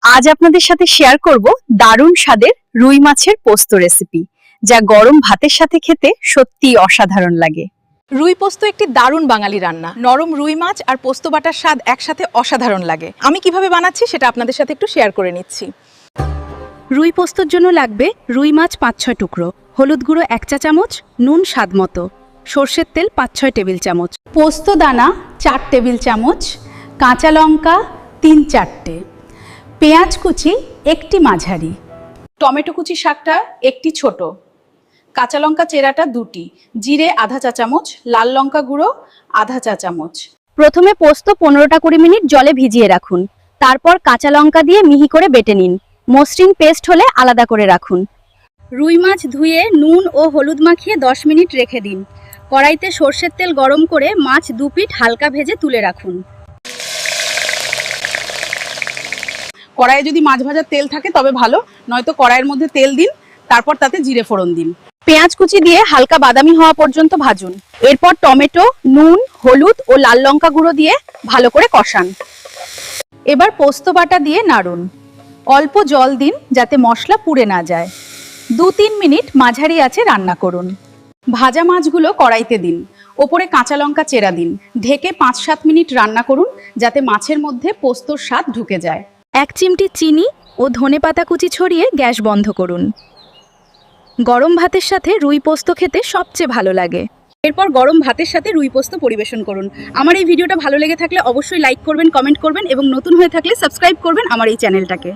আজ আপনাদের সাথে শেয়ার করব দারুণ স্বাদের রুই মাছের পোস্ত রেসিপি, যা গরম ভাতের সাথে খেতে সত্যিই অসাধারণ লাগে। রুই পোস্ত একটি দারুণ বাঙালি রান্না। নরম রুই মাছ আর পোস্ত বাটার স্বাদ একসাথে অসাধারণ লাগে। আমি কিভাবে বানাচ্ছি সেটা আপনাদের সাথে একটু শেয়ার করে নিচ্ছি। রুই পোস্তর জন্য লাগবে রুই মাছ ৫-৬ টুকরো, হলুদ গুঁড়ো ১ চা চামচ, নুন স্বাদ মতো, সর্ষের তেল ৫-৬ টেবিল চামচ, পোস্ত দানা ৪ টেবিল চামচ, কাঁচা লঙ্কা ৩-৪টে, পেঁয়াজ কুচি একটি মাঝারি, টমেটো কুচি শাকটা একটি ছোট, কাঁচা লঙ্কা চেরাটা ২টি, জিরে আধা চা চামচ, লাল লঙ্কা গুঁড়ো আধা চা চামচ। প্রথমে পোস্ত ১৫-২০ মিনিট জলে ভিজিয়ে রাখুন। তারপর কাঁচা লঙ্কা দিয়ে মিহি করে বেটে নিন। মসৃণ পেস্ট হলে আলাদা করে রাখুন। রুই মাছ ধুয়ে নুন ও হলুদ মাখিয়ে ১০ মিনিট রেখে দিন। কড়াইতে সর্ষের তেল গরম করে মাছ ২ পিঠ হালকা ভেজে তুলে রাখুন। কড়াইয়ে যদি মাছ ভাজার তেল থাকে তবে ভালো, নয়তো কড়াইয়ের মধ্যে তেল দিন, তারপর তাতে জিরে ফোড়ন দিন। পেঁয়াজ কুচি দিয়ে হালকা বাদামি হওয়া পর্যন্ত ভাজুন। এরপর টমেটো, নুন, হলুদ ও লাল লঙ্কা গুঁড়ো দিয়ে ভালো করে কষান। এবার পোস্ত বাটা দিয়ে নাড়ুন। অল্প জল দিন যাতে মশলা পুড়ে না যায়। ২-৩ মিনিট মাঝারি আঁচে রান্না করুন। ভাজা মাছগুলো কড়াইতে দিন। ওপরে কাঁচা লঙ্কা চেরা দিন। ঢেকে ৫-৭ মিনিট রান্না করুন যাতে মাছের মধ্যে পোস্তর স্বাদ ঢুকে যায়। ১ চিমটি চিনি ও ধনেপাতা কুচি ছড়িয়ে গ্যাস বন্ধ করুন। গরম ভাতের সাথে রুই পোস্ত খেতে সবচেয়ে ভালো লাগে। এরপর গরম ভাতের সাথে রুই পোস্ত পরিবেশন করুন। আমার এই ভিডিওটা ভালো লেগে থাকলে অবশ্যই লাইক করবেন, কমেন্ট করবেন এবং নতুন হয়ে থাকলে সাবস্ক্রাইব করবেন আমার এই চ্যানেলটাকে।